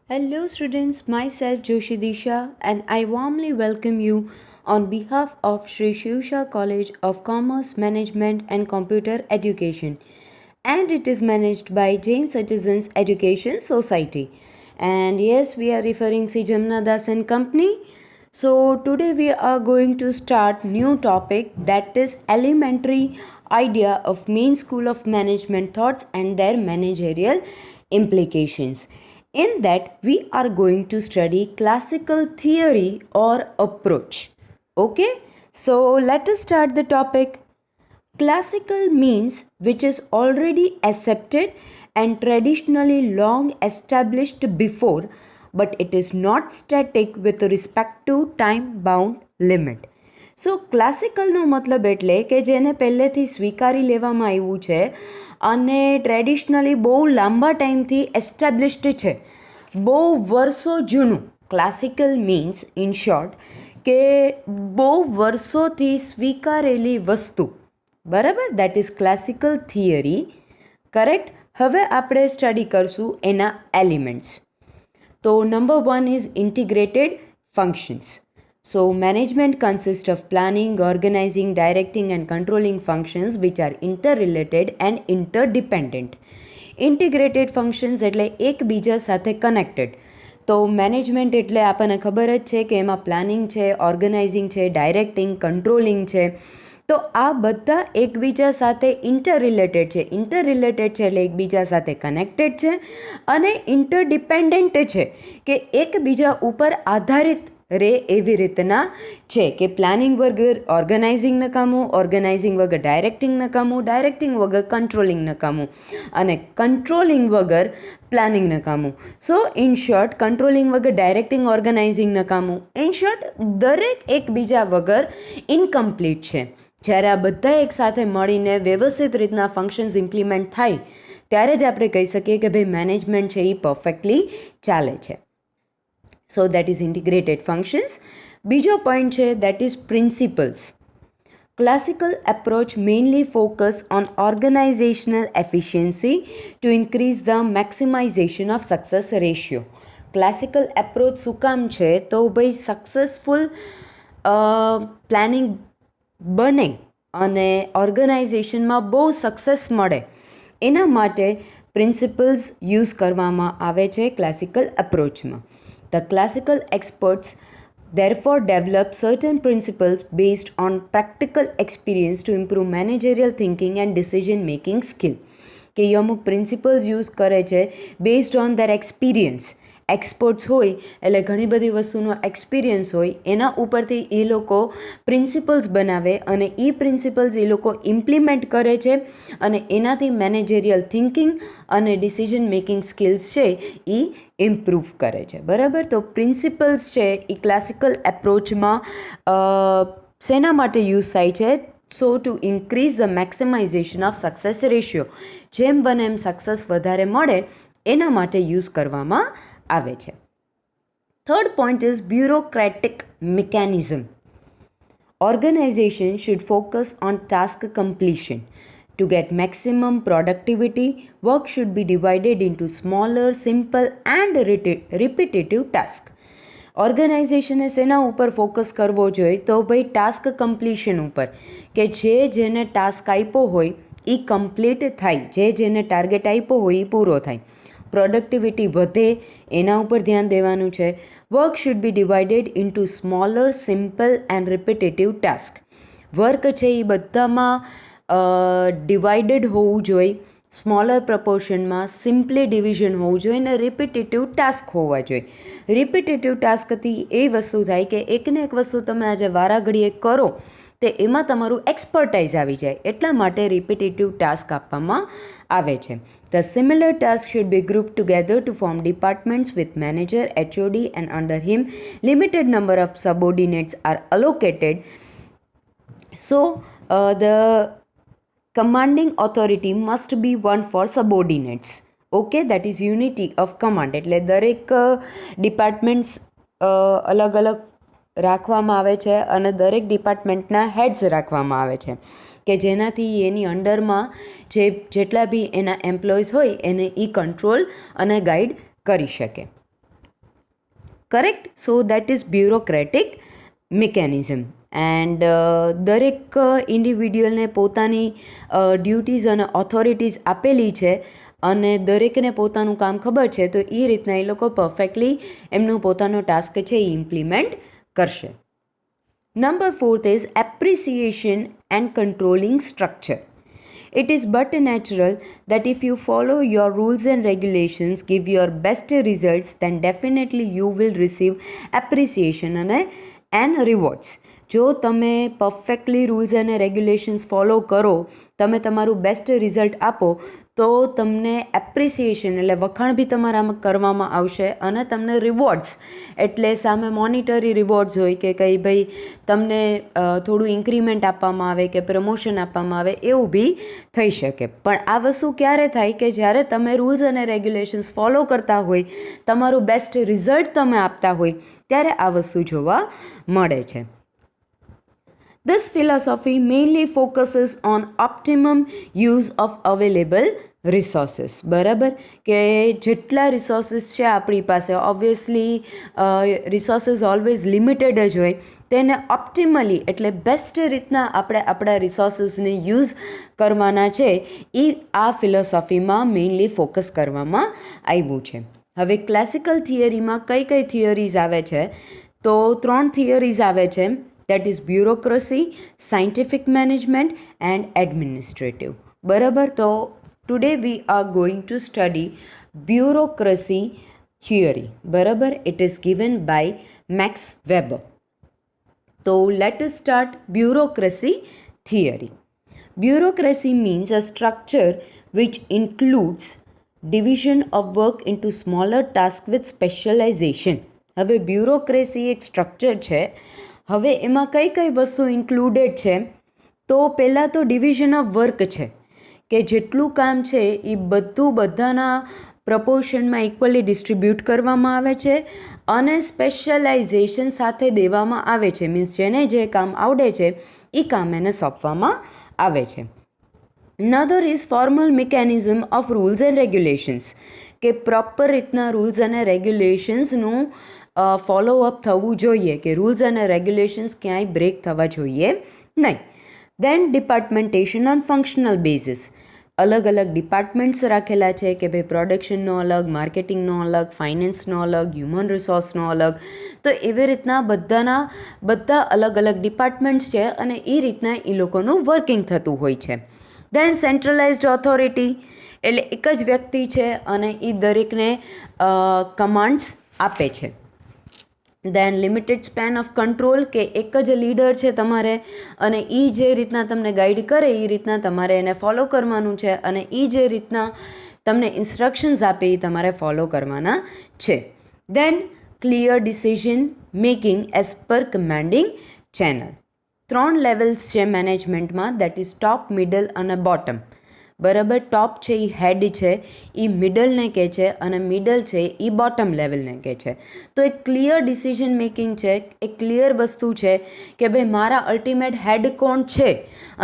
Hello, students. Myself Joshi Disha, and I warmly welcome you on behalf of Sri Shivsha College of Commerce, Management, and Computer Education, and it is managed by Jain Citizens Education Society. And yes, we are referring C. Jamna Das and Company. So today we are going to start new topic, that is elementary idea of main school of management thoughts and their managerial implications. In that we are going to study classical theory or approach. Okay, so let us start the topic. Classical means which is already accepted and traditionally long established before, but it is not static with respect to time bound limit. સો ક્લાસિકલનો મતલબ એટલે કે જેને પહેલેથી સ્વીકારી લેવામાં આવ્યું છે અને ટ્રેડિશનલી બહુ લાંબા ટાઈમથી એસ્ટાબ્લિશ્ડ છે, બહુ વર્ષો જૂનું. ક્લાસિકલ મીન્સ ઇન શોર્ટ કે બહુ વર્ષોથી સ્વીકારેલી વસ્તુ, બરાબર. That is classical theory. Correct. હવે આપણે સ્ટડી કરશું એના એલિમેન્ટ્સ. તો number 1 is integrated functions. So, management consists of planning, organizing, directing and controlling functions which are interrelated and interdependent. Integrated functions એટલે એકબીજા સાથે કનેક્ટેડ. તો મેનેજમેન્ટ એટલે આપણને ખબર જ છે કે એમાં પ્લાનિંગ છે, ઓર્ગેનાઇઝિંગ છે, ડાયરેક્ટિંગ, કંટ્રોલિંગ છે. તો આ બધા એકબીજા સાથે ઇન્ટરરિલેટેડ છે. ઇન્ટરરિલેટેડ છે એટલે એકબીજા સાથે કનેક્ટેડ છે અને ઇન્ટરડિપેન્ડન્ટ છે કે એકબીજા ઉપર આધારિત રે એવી રીતના છે કે પ્લાનિંગ વગર ઓર્ગેનાઇઝિંગ નકામું, ઓર્ગેનાઇઝિંગ વગર ડાયરેક્ટિંગ નકામું, ડાયરેક્ટિંગ વગર કંટ્રોલિંગ નકામું અને કંટ્રોલિંગ વગર પ્લાનિંગ નકામું. સો ઇન શોર્ટ કંટ્રોલિંગ વગર ડાયરેક્ટિંગ, ઓર્ગેનાઇઝિંગ નકામું. ઇન શોર્ટ દરેક એકબીજા વગર ઇનકમ્પ્લીટ છે. જ્યારે આ બધા એકસાથે મળીને વ્યવસ્થિત રીતના ફંક્શન્સ ઇમ્પ્લિમેન્ટ થાય ત્યારે જ આપણે કહી શકીએ કે ભાઈ મેનેજમેન્ટ છે એ પરફેક્ટલી ચાલે છે. So that is integrated functions. બીજો point છે that is principles. Classical approach mainly focus on organizational efficiency to increase the maximization of success ratio. Classical approach શું કામ છે? તો ભાઈ સક્સેસફુલ પ્લાનિંગ બને અને ઓર્ગેનાઇઝેશનમાં બહુ સક્સેસ મળે એના માટે પ્રિન્સિપલ્સ યુઝ કરવામાં આવે છે classical અપ્રોચમાં. The classical experts therefore develop certain principles based on practical experience to improve managerial thinking and decision making skill. કે એ અમુક પ્રિન્સિપલ્સ યુઝ કરે છે based on there experience. Experts હોય એટલે ઘણી બધી વસ્તુનો એક્સપિરિયન્સ હોય, એના ઉપરથી એ લોકો પ્રિન્સિપલ્સ બનાવે અને એ પ્રિન્સિપલ્સ એ લોકો ઇમ્પ્લિમેન્ટ કરે છે અને એનાથી મેનેજરિયલ થિંકિંગ અને ડિસિઝન મેકિંગ સ્કિલ્સ છે એ ઇમ્પ્રૂવ કરે છે, બરાબર. તો પ્રિન્સિપલ્સ છે એ ક્લાસિકલ એપ્રોચમાં શેના માટે યુઝ થાય છે? So to increase the maximisation of success ratio. જેમ બને એમ સક્સેસ વધારે મળે એના માટે યુઝ કરવામાં આવે છે. Third point is bureaucratic mechanism. Organization should focus on task completion. To get maximum productivity, work should be divided into smaller, simple and repetitive tasks. ઓર્ગેનાઇઝેશને શેના ઉપર ફોકસ કરવો જોઈએ? તો ભાઈ ટાસ્ક કમ્પ્લીશન ઉપર, કે જેને ટાસ્ક આપ્યો હોય એ કમ્પ્લીટ થાય, જેને ટાર્ગેટ આપ્યો હોય એ પૂરો થાય, પ્રોડક્ટિવિટી વધે એના ઉપર ધ્યાન દેવાનું છે. Work should be divided into smaller, simple and repetitive task. Work છે એ બધામાં ડિવાઇડેડ હોવું જોઈએ, સ્મોલર પ્રપોર્શનમાં, સિમ્પલી ડિવિઝન હોવું જોઈએ અને રિપીટેટિવ ટાસ્ક હોવા જોઈએ. રિપીટેટિવ ટાસ્કથી એ વસ્તુ થાય કે એકને એક વસ્તુ તમે આજે વારાઘડીએ કરો તે એમાં તમારું એક્સપર્ટાઇઝ આવી જાય, એટલા માટે રિપીટેટિવ ટાસ્ક આપવામાં આવે છે. The similar tasks should be grouped together to form departments with manager, HOD and under him limited number of subordinates are allocated. So the commanding authority must be one for subordinates. Okay, that is unity of command. એટલે દરેક departments અલગ અલગ રાખવામાં આવે છે અને દરેક ડિપાર્ટમેન્ટના heads રાખવામાં આવે છે કે જેનાથી એની અંડરમાં જેટલા બી એના એમ્પ્લોઈઝ હોય એને એ કંટ્રોલ અને ગાઈડ કરી શકે. Correct. So that is bureaucratic mechanism. And દરેક ઇન્ડિવિડ્યુઅલને પોતાની ડ્યુટીઝ અને ઓથોરિટીઝ આપેલી છે અને દરેકને પોતાનું કામ ખબર છે, તો એ રીતના એ લોકો પરફેક્ટલી એમનો પોતાનો ટાસ્ક છે એ ઇમ્પ્લિમેન્ટ કરશે. Number 4th is appreciation and controlling structure. It is but natural that if you follow your rules and regulations, give your best results, then definitely you will receive appreciation and rewards. જો તમે perfectly rules અને regulations follow કરો, તમે તમારું best result આપો, તો તમને appreciation એટલે વખાણ બી તમારામાં કરવામાં આવશે અને તમને રિવોર્ડ્સ એટલે સામે મોનિટરી રિવોર્ડ્સ હોય કે કંઈ ભાઈ તમને થોડું ઇન્ક્રીમેન્ટ આપવામાં આવે કે પ્રમોશન આપવામાં આવે, એવું બી થઈ શકે. પણ આ વસ્તુ ક્યારે થાય કે જ્યારે તમે રૂલ્સ અને રેગ્યુલેશન્સ ફોલો કરતા હોય, તમારું બેસ્ટ રિઝલ્ટ તમે આપતા હોય, ત્યારે આ વસ્તુ જોવા મળે છે. This philosophy mainly focuses on optimum use of available resources. બરાબર, કે જેટલા રિસોર્સિસ છે આપણી પાસે, ઓબ્વિયસલી રિસોર્સિસ ઓલવેઝ લિમિટેડ જ હોય, તેને ઓપ્ટિમલી એટલે બેસ્ટ રીતના આપણે આપણા રિસોર્સિસને યુઝ કરવાના છે, એ આ ફિલોસોફીમાં મેઇનલી ફોકસ કરવામાં આવ્યું છે. હવે ક્લાસિકલ થિયરીમાં કઈ કઈ થિયરીઝ આવે છે, તો 3 થિયરીઝ આવે છે. That is bureaucracy, scientific management and administrative. બરાબર, તો today we are going to study bureaucracy theory. બરાબર, it is given by Max Weber. So let us start bureaucracy theory. Bureaucracy means a structure which includes division of work into smaller tasks with specialization. હવે bureaucracy એક structure છે. હવે એમાં કઈ કઈ વસ્તુ included છે, તો પહેલાં તો ડિવિઝન ઓફ વર્ક છે, કે જેટલું કામ છે એ બધું બધાના પ્રપોર્શનમાં ઇક્વલી ડિસ્ટ્રીબ્યુટ કરવામાં આવે છે અને સ્પેશિયલાઇઝેશન સાથે દેવામાં આવે છે. મીન્સ જેને જે કામ આવડે છે એ કામ એને સોંપવામાં આવે છે. Another is formal mechanism of rules and regulations, કે પ્રોપર રીતના રૂલ્સ અને રેગ્યુલેશન્સનું ફોલોઅપ થવું જોઈએ, કે રૂલ્સ અને રેગ્યુલેશન્સ ક્યાંય બ્રેક થવા જોઈએ નહીં. દેન ડિપાર્ટમેન્ટેશન ઓન ફંક્શનલ બેઝિસ, અલગ અલગ ડિપાર્ટમેન્ટ્સ રાખેલા છે, કે ભાઈ પ્રોડક્શનનો અલગ, માર્કેટિંગનો અલગ, ફાઇનાન્સનો અલગ, હ્યુમન રિસોર્સનો અલગ. તો એવી રીતના બધા અલગ અલગ ડિપાર્ટમેન્ટ્સ છે અને એ રીતના એ લોકોનું વર્કિંગ થતું હોય છે. દેન સેન્ટ્રલાઇઝ્ડ ઓથોરિટી, એટલે એક જ વ્યક્તિ છે અને એ દરેકને કમાન્ડ્સ આપે છે. દેન લિમિટેડ સ્પેન ઓફ કંટ્રોલ, કે એક જ લીડર છે તમારે અને એ જે રીતના તમને ગાઈડ કરે એ રીતના તમારે એને ફોલો કરવાનું છે અને એ જે રીતના તમને ઇન્સ્ટ્રક્શન્સ આપે એ તમારે ફોલો કરવાના છે. Then clear decision making as per commanding channel. 3 levels છે મેનેજમેન્ટમાં, દેટ ઇઝ ટોપ, મિડલ અને બોટમ. બરાબર, ટોપ છે એ હેડ છે, એ મિડલને કહે છે અને મિડલ છે એ બોટમ લેવલને કહે છે. તો એક ક્લિયર ડિસિઝન મેકિંગ છે, એક ક્લિયર વસ્તુ છે કે ભાઈ મારા અલ્ટિમેટ હેડ કોણ છે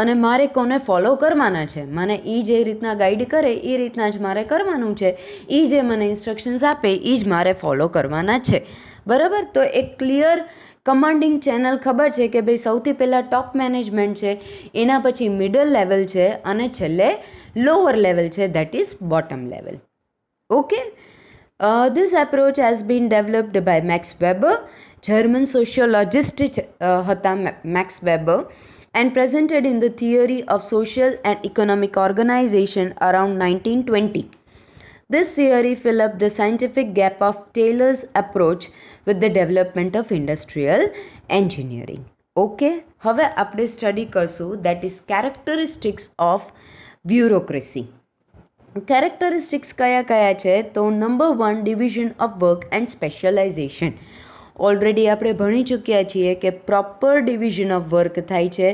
અને મારે કોને ફોલો કરવાના છે, મને એ જે રીતના ગાઈડ કરે એ રીતના જ મારે કરવાનું છે, એ જે મને ઇન્સ્ટ્રક્શન્સ આપે એ જ મારે ફોલો કરવાના છે. બરાબર, તો એક ક્લિયર કમાન્ડિંગ ચેનલ ખબર છે કે ભાઈ સૌથી પહેલાં ટોપ મેનેજમેન્ટ છે, એના પછી મિડલ લેવલ છે અને છેલ્લે લોઅર લેવલ છે, that is bottom level. Okay, this approach has been developed by Max Weber, German sociologist હતા Max Weber, and presented in the theory of social and economic organization around 1920. This theory filled up the scientific gap of Taylor's approach with the development of industrial engineering. Okay, હવે આપણે study કરશું that is characteristics of bureaucracy. Characteristics કયા કયા છે, તો number 1 division of work and specialisation. Already આપણે ભણી ચૂક્યા છીએ કે પ્રોપર ડિવિઝન ઓફ વર્ક થાય છે,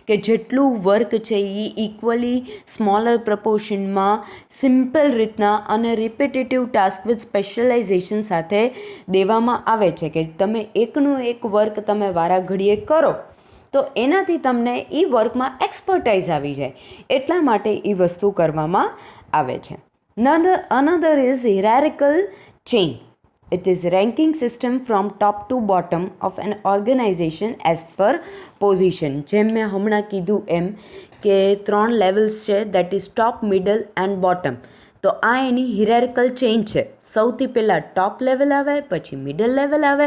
કે જેટલું વર્ક છે એ ઇક્વલી સ્મોલર પ્રપોર્શનમાં સિમ્પલ રીતના અને રિપીટેટિવ ટાસ્ક વિથ સ્પેશિયલાઇઝેશન સાથે દેવામાં આવે છે, કે તમે એકનું એક વર્ક તમે વારાઘડીએ કરો તો એનાથી તમને એ વર્કમાં એક્સપર્ટાઇઝ આવી જાય, એટલા માટે એ વસ્તુ કરવામાં આવે છે. Another is hierarchical chain. It is ranking system from top to bottom of an organization as per position. જેમ મેં હમણાં કીધું એમ કે 3 લેવલ્સ છે, that is top, middle and bottom. તો આ એની હિરાર્કલ ચેઇન છે. સૌથી પહેલાં ટોપ લેવલ આવે, પછી મિડલ લેવલ આવે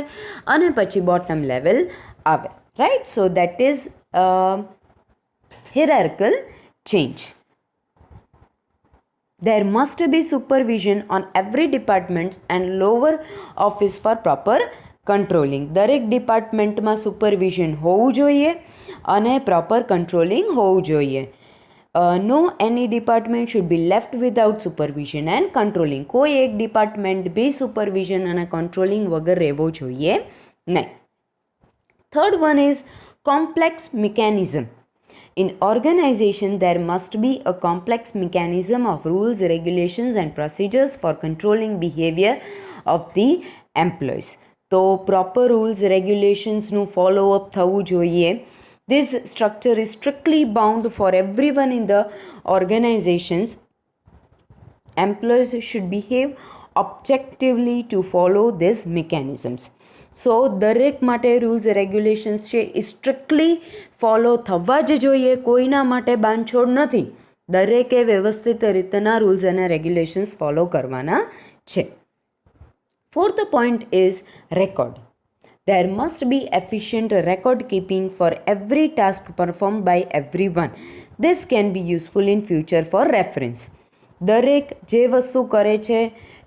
અને પછી બોટમ લેવલ આવે, right. So that is hierarchical change. There must be supervision on every department and lower office for proper controlling. દરેક ડિપાર્ટમેન્ટમાં સુપરવિઝન હોવું જોઈએ અને પ્રોપર કંટ્રોલિંગ હોવું જોઈએ. No any department should be left without supervision and controlling. કોઈ એક department બી supervision અને કંટ્રોલિંગ વગર રહેવો જોઈએ નહીં. Third one is complex mechanism. In organization, there must be a complex mechanism of rules, regulations and procedures for controlling behavior of the employees. તો proper rules, regulations follow up થવું જોઈએ. This structure is strictly bound for everyone in the organizations. Employees should behave objectively to follow these mechanisms. સો દરેક માટે rules regulations છે એ strictly follow થવા જ જોઈએ. કોઈના માટે બાંધછોડ નથી. દરેકે વ્યવસ્થિત રીતના રૂલ્સ અને રેગ્યુલેશન્સ ફોલો કરવાના છે. Fourth point is record. There must be efficient record keeping for every task performed by everyone. This can be useful in future for reference. દરેક જે વસ્તુ કરે છે,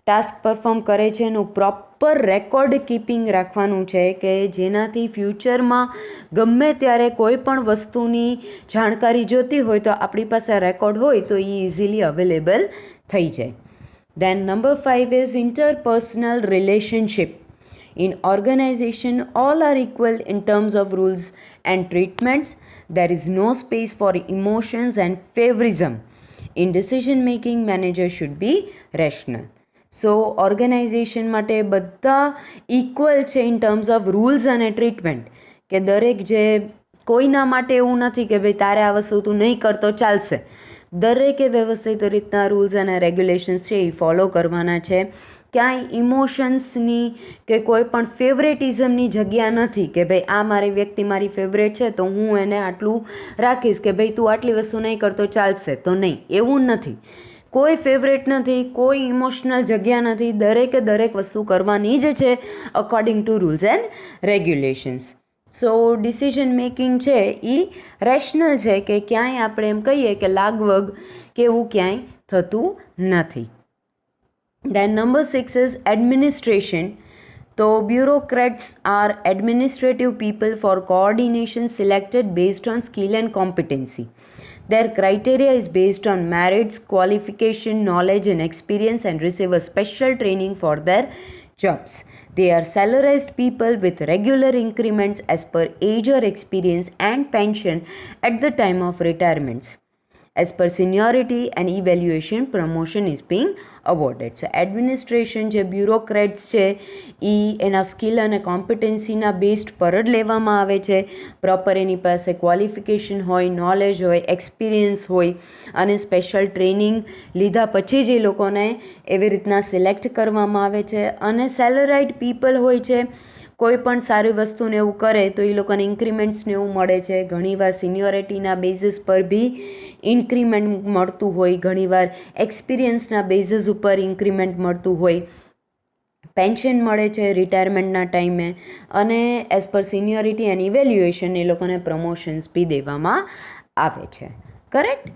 ટાસ્ક પરફોર્મ કરે છે એનું પ્રોપર રેકોર્ડ કીપિંગ રાખવાનું છે કે જેનાથી ફ્યુચરમાં ગમે ત્યારે કોઈ પણ વસ્તુની જાણકારી જોતી હોય તો આપણી પાસે રેકોર્ડ હોય તો એ ઇઝીલી અવેલેબલ થઈ જાય. Then number 5 is interpersonal relationship. In organization, all are equal in terms of rules and treatments. There is no space for emotions and favorism. In decision making, manager should be rational. So organisation માટે બધા equal છે in terms of rules અને treatment. કે દરેક જે કોઈના માટે એવું નથી કે ભાઈ તારે આ વસ્તુ તું નહીં કરતો ચાલશે. દરેકે વ્યવસ્થિત રીતના રૂલ્સ અને રેગ્યુલેશન્સ છે એ ફોલો કરવાના છે. ક્યાંય ઇમોશન્સની કે કોઈ પણ ફેવરેટિઝમની જગ્યા નથી કે ભાઈ આ મારી વ્યક્તિ મારી ફેવરેટ છે તો હું એને આટલું રાખીશ કે ભાઈ તું આટલી વસ્તુ નહીં કરતો ચાલશે. તો નહીં, એવું નથી. કોઈ ફેવરેટ નથી, કોઈ ઇમોશનલ જગ્યા નથી. દરેકે દરેક વસ્તુ કરવાની જ છે according to rules and regulations. So decision making છે એ રેશનલ છે કે ક્યાંય આપણે એમ કહીએ કે લાગવગ કે એવું ક્યાંય થતું નથી. દેન નંબર 6 ઇઝ એડમિનિસ્ટ્રેશન. તો bureaucrats are administrative people for coordination selected based on skill and competency. Their criteria is based on merits, qualification, knowledge and experience and receive a special training for their jobs. They are salarized people with regular increments as per age or experience and pension at the time of retirements. As per seniority and evaluation, promotion is being awarded. So administration જે bureaucrats છે એ એના skill અને કોમ્પિટન્સીના based પર જ લેવામાં આવે છે. Proper એની પાસે ક્વોલિફિકેશન હોય, નોલેજ હોય, એક્સપિરિયન્સ હોય અને સ્પેશિયલ ટ્રેનિંગ લીધા પછી જ એ લોકોને એવી રીતના સિલેક્ટ કરવામાં આવે છે. અને સેલરાઇડ પીપલ હોય છે. કોઈ પણ સારી વસ્તુને એવું કરે તો એ લોકોને ઇન્ક્રીમેન્ટ્સને એવું મળે છે. ઘણીવાર સિનિયોરિટીના બેઝિસ પર બી ઇન્ક્રીમેન્ટ મળતું હોય, ઘણીવાર એક્સપિરિયન્સના બેઝિસ ઉપર ઇન્ક્રીમેન્ટ મળતું હોય, પેન્શન મળે છે રિટાયરમેન્ટના ટાઈમે અને as per seniority and evaluation એ લોકોને પ્રમોશન્સ બી દેવામાં આવે છે. કરેક્ટ.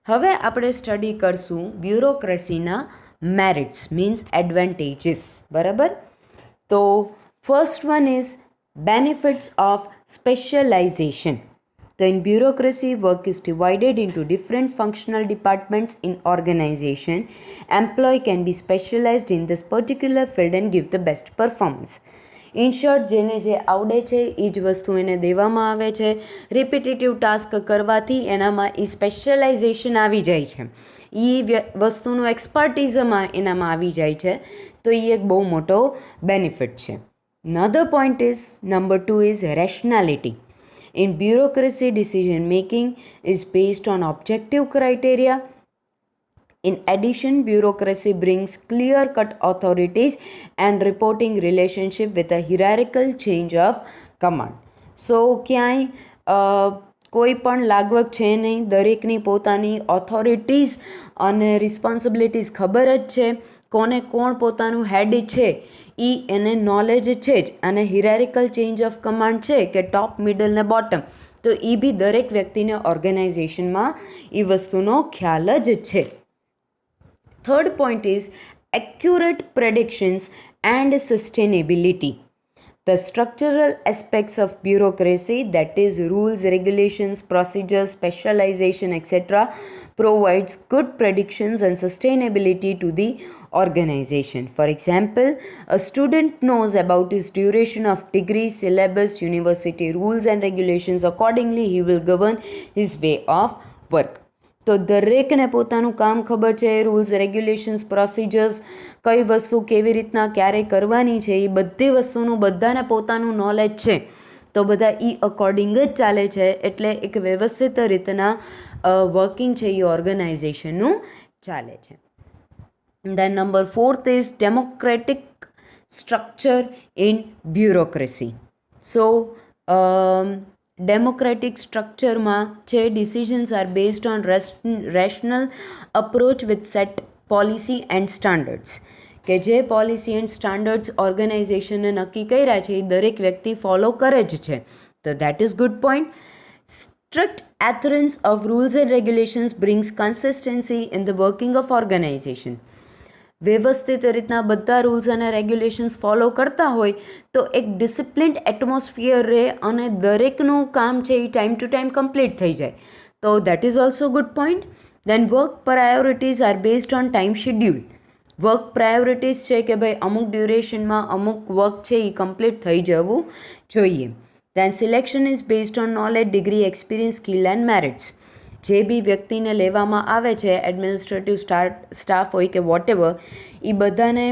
હવે આપણે સ્ટડી કરશું બ્યુરોક્રેસીના મેરિટ્સ મીન્સ એડવાન્ટેજીસ. બરાબર. તો first one is benefits of specialization. So in bureaucracy, work is divided into different functional departments in organization. Employee can be specialized in this particular field and give the best performance. In short, જેને જે આવડે છે એ જ વસ્તુ એને દેવામાં આવે છે. રિપીટેટિવ ટાસ્ક કરવાથી એનામાં એ સ્પેશિયલાઇઝેશન આવી જાય છે. એ વસ્તુનું એક્સપર્ટિઝમ એનામાં આવી જાય છે. તો એ એક બહુ મોટો બેનિફિટ છે. Another point is, number 2 is rationality. In bureaucracy, decision making is based on objective criteria. In addition, bureaucracy brings clear-cut authorities and reporting relationship with a hierarchical change of command. So ક્યાંય કોઈ પણ લાગવગ છે નહીં, દરેકની પોતાની authorities અને responsibilities ખબર જ છે, કોને કોણ પોતાનું હેડ છે એને નોલેજ છે જ, અને હિરારિકલ ચેન્જ ઓફ કમાન્ડ છે કે ટોપ, મિડલ ને બોટમ, તો એ બી દરેક વ્યક્તિને ઓર્ગેનાઇઝેશનમાં એ વસ્તુનો ખ્યાલ જ છે. Third point is accurate predictions and sustainability. The structural aspects of bureaucracy, that is rules, regulations, procedures, specialization, etc., provides good predictions and sustainability to the organization. For example, a student knows about his duration of degree, syllabus, university rules and regulations. Accordingly, he will govern his way of work. તો દરેકને પોતાનું કામ ખબર છે, rules, regulations, procedures, કઈ વસ્તુ કેવી રીતના ક્યારે કરવાની છે, એ બધી વસ્તુનું બધાને પોતાનું નોલેજ છે, તો બધા એ અકોર્ડિંગ જ ચાલે છે. એટલે એક વ્યવસ્થિત રીતના વર્કિંગ છે એ ઓર્ગેનાઇઝેશનનું ચાલે છે. Then number 4th is democratic structure in bureaucracy. So democratic સ્ટ્રક્ચરમાં છે decisions are based on rational approach with set policy and standards, કે જે પોલિસી એન્ડ સ્ટાન્ડર્ડ્સ ઓર્ગેનાઇઝેશને નક્કી કર્યા છે એ દરેક વ્યક્તિ ફોલો કરે જ છે, તો that is good point. Strict adherence of rules and regulations brings consistency in the working of organization. વ્યવસ્થિત રીતના બધા રૂલ્સ અને રેગ્યુલેશન્સ ફોલો કરતા હોય તો એક ડિસિપ્લિન્ડ એટમોસ્ફિયર રહે અને દરેકનું કામ છે એ ટાઈમ ટુ ટાઈમ કમ્પ્લીટ થઈ જાય, તો that is also good point. Then work priorities are based on time schedule. Work priorities છે કે ભાઈ અમુક ડ્યુરેશનમાં અમુક વર્ક છે એ કમ્પ્લીટ થઈ જવું જોઈએ. Then selection is based on knowledge, degree, experience, skill and merits. જે બી વ્યક્તિને લેવામાં આવે છે, એડમિનિસ્ટ્રેટિવ સ્ટાફ હોય કે વોટેવર, એ બધાને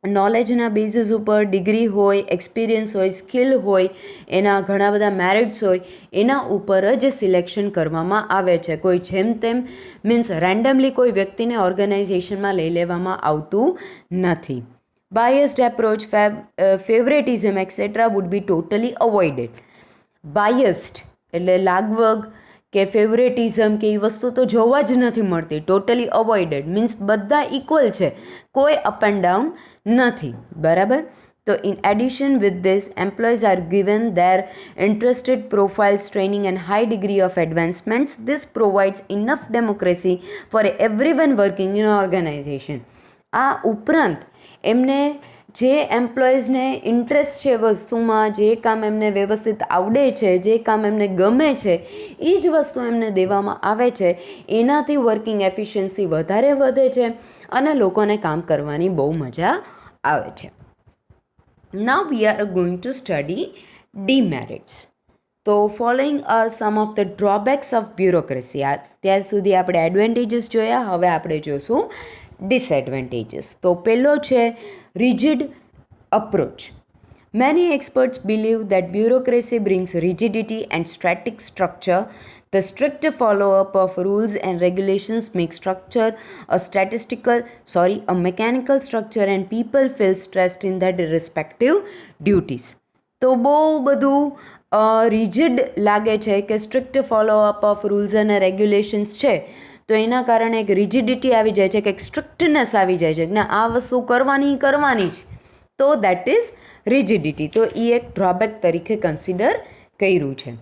નોલેજના બેઝિસ ઉપર, ડિગ્રી હોય, એક્સપિરિયન્સ હોય, સ્કિલ હોય, એના ઘણા બધા મેરિટ્સ હોય, એના ઉપર જ સિલેક્શન કરવામાં આવે છે. કોઈ જેમ તેમ મીન્સ રેન્ડમલી કોઈ વ્યક્તિને ઓર્ગેનાઇઝેશનમાં લઈ લેવામાં આવતું નથી. Biased approach, favouritism etcetera would be totally avoided. Biased એટલે લાગવગ કે ફેવરેટિઝમ કે એ વસ્તુ તો જોવા જ નથી મળતી, ટોટલી અવોઇડેડ મીન્સ બધા ઇક્વલ છે, કોઈ અપ એન્ડ ડાઉન નથી, બરાબર. તો in addition with this employees are given their interested profiles, training and high degree of advancements. This provides enough democracy for everyone working in organisation. આ ઉપરાંત એમને જે એમ્પ્લોઈઝને ઇન્ટરેસ્ટ છે વસ્તુમાં, જે કામ એમને વ્યવસ્થિત આવડે છે, જે કામ એમને ગમે છે, એ જ વસ્તુ એમને દેવામાં આવે છે, એનાથી વર્કિંગ એફિશિયન્સી વધારે વધે છે અને લોકોને કામ કરવાની બહુ મજા આવે છે. Now we are going to study demerits. તો following are some of the drawbacks of bureaucracy. ત્યાર સુધી આપણે એડવાન્ટેજીસ જોયા, હવે આપણે જોઈશું ડિસએડવાન્ટેજીસ. તો પહેલો છે rigid approach. Many experts believe that bureaucracy brings rigidity and static structure. The strict follow-up of rules and regulations makes structure a mechanical structure, and people feel stressed in their respective duties. તો બહુ બધું rigid લાગે છે કે strict follow up of rules અને regulations છે, તો એના કારણે એક રિજિડિટી આવી જાય છે, કે એક સ્ટ્રિક્ટનેસ આવી જાય છે કે ના આ વસ્તુ કરવાની જ, તો દેટ ઇઝ રિજિડિટી. તો એ એક ડ્રોબેક તરીકે કન્સિડર કર્યું છે.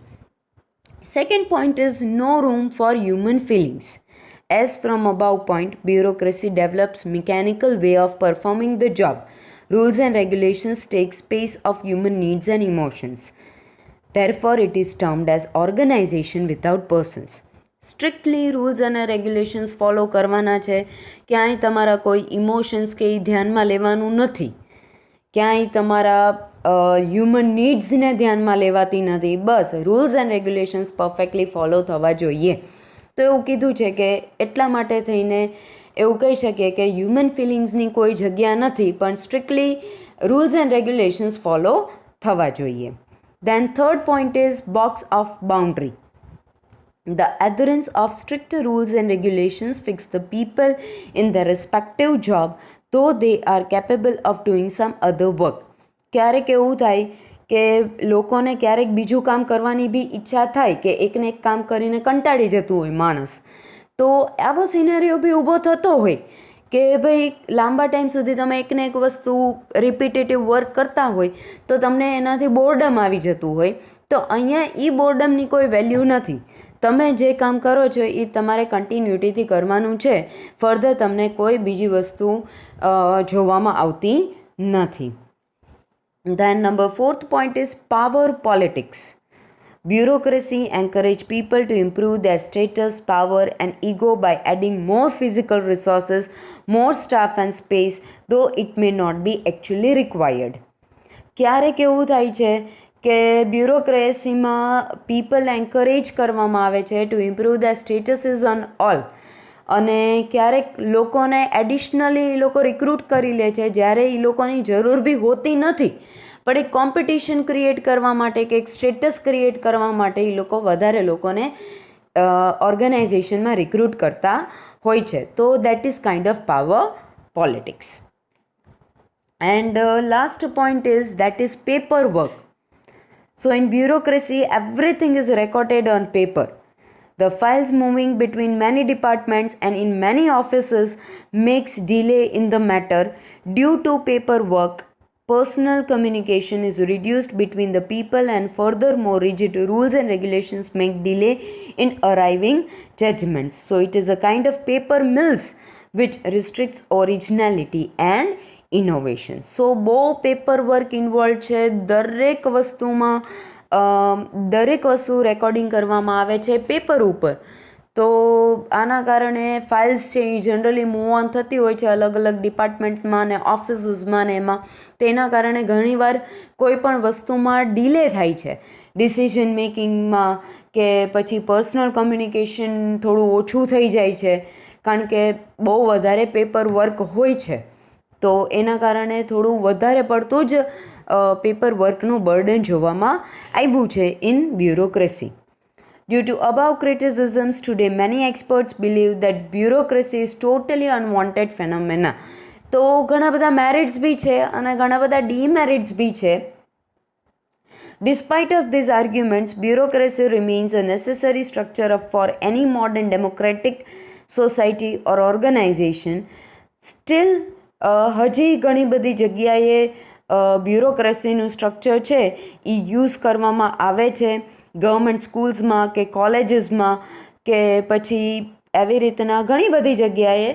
Second point is no room for human feelings. As from above point, bureaucracy develops mechanical way of performing the job. Rules and regulations take space of human needs and emotions. Therefore, it is termed as organization without persons. Strictly rules અને regulations follow કરવાના છે, ક્યાંય તમારા કોઈ emotions કે એ ધ્યાનમાં લેવાનું નથી, ક્યાંય તમારા હ્યુમન નીડ્સને ધ્યાનમાં લેવાતી નથી, બસ rules and regulations perfectly follow થવા જોઈએ. તો એવું કીધું છે કે એટલા માટે થઈને એવું કહી શકીએ કે હ્યુમન ફિલિંગ્સની કોઈ જગ્યા નથી, પણ strictly rules and regulations follow થવા જોઈએ. Then third point is box of boundary. The adherence of stricter rules and regulations fix the people in their respective job, though they are capable of doing some other work. ક્યારેક એવું થાય કે લોકોને ક્યારેક બીજું કામ કરવાની બી ઈચ્છા થાય કે એકને એક કામ કરીને કંટાળી જતું હોય માણસ, તો આવો સિનેરિયો બી ઊભો થતો હોય કે ભાઈ લાંબા ટાઈમ સુધી તમે એકને એક વસ્તુ રિપીટેટિવ વર્ક કરતા હોય તો તમને એનાથી બોર્ડમ આવી જતું હોય. તો અહીંયા એ બોર્ડમની કોઈ વેલ્યુ નથી. તમે જે કામ કરો છો એ તમારે કન્ટિન્યુટીથી કરવાનું છે. ફર્ધર તમને કોઈ બીજી વસ્તુ જોવામાં આવતી નથી. Then number fourth point is power politics. Bureaucracy encourage people to improve their status, power and ego by adding more physical resources, more staff and space, though it may not be actually required. ક્યારેક એવું થાય છે કે બ્યુરોક્રેસીમાં people anchorage કરવામાં આવે છે to improve the statuses on all, અને ક્યારેક લોકોને એડિશનલી એ લોકો રિક્રુટ કરી લે છે જ્યારે એ લોકોની જરૂર બી હોતી નથી, પણ એક કોમ્પિટિશન ક્રિએટ કરવા માટે કે એક સ્ટેટસ ક્રિએટ કરવા માટે એ લોકો વધારે લોકોને ઓર્ગેનાઇઝેશનમાં રિક્રુટ કરતા હોય છે. તો that is kind of power politics. And last point is that is paper work. So in bureaucracy, everything is recorded on paper. The files moving between many departments and in many offices makes delay in the matter. Due to paperwork, personal communication is reduced between the people, and furthermore rigid rules and regulations make delay in arriving judgments. So it is a kind of paper mills which restricts originality and innovation. So બહુ paper work involve છે. દરેક વસ્તુ recording કરવામાં આવે છે paper ઉપર. તો આના કારણે ફાઇલ્સ છે એ જનરલી મૂવ ઓન થતી હોય છે અલગ અલગ ડિપાર્ટમેન્ટમાં ને ઓફિસીસમાં ને એમાં. તેના કારણે ઘણીવાર કોઈ પણ વસ્તુમાં ડિલે થાય છે, ડિસિઝન મેકિંગમાં, કે પછી પર્સનલ કમ્યુનિકેશન થોડું ઓછું થઈ જાય છે કારણ કે બહુ વધારે પેપર વર્ક હોય છે. તો એના કારણે થોડું વધારે પડતું જ પેપર વર્કનું બર્ડન જોવામાં આવ્યું છે in bureaucracy. Due to above criticisms, today many experts believe that bureaucracy is totally unwanted phenomena. તો ઘણા બધા મેરિટ્સ બી છે અને ઘણા બધા ડીમેરિટ્સ બી છે. Despite of these arguments, bureaucracy remains a necessary structure for any modern democratic society or organization. Still, હજી ઘણી બધી જગ્યાએ બ્યુરોક્રેસીનું સ્ટ્રક્ચર છે એ યુઝ કરવામાં આવે છે ગવર્મેન્ટ સ્કૂલ્સમાં કે કોલેજીસમાં કે પછી એવી રીતના ઘણી બધી જગ્યાએ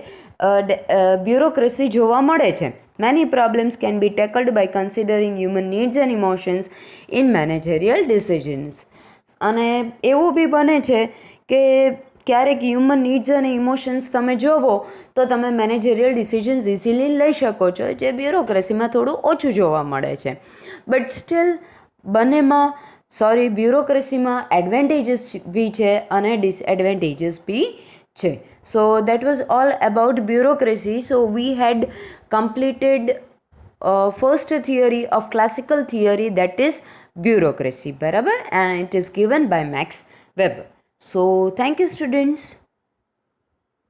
બ્યુરોક્રેસી જોવા મળે છે. Many problems can be tackled by considering human needs and emotions in managerial decisions. અને એવું બી બને છે કે ક્યારેક હ્યુમન નીડ્સ અને ઇમોશન્સ તમે જોવો તો તમે મેનેજરિયલ ડિસિઝન્સ ઇઝીલી લઈ શકો છો, જે બ્યુરોક્રેસીમાં થોડું ઓછું જોવા મળે છે. બટ સ્ટીલ બ્યુરોક્રેસીમાં એડવાન્ટેજીસ બી છે અને ડિસએડવાન્ટેજીસ બી છે. So that was all about bureaucracy. So we had completed first theory of classical theory, that is bureaucracy, બરાબર, and it is given by Max Weber. So thank you students.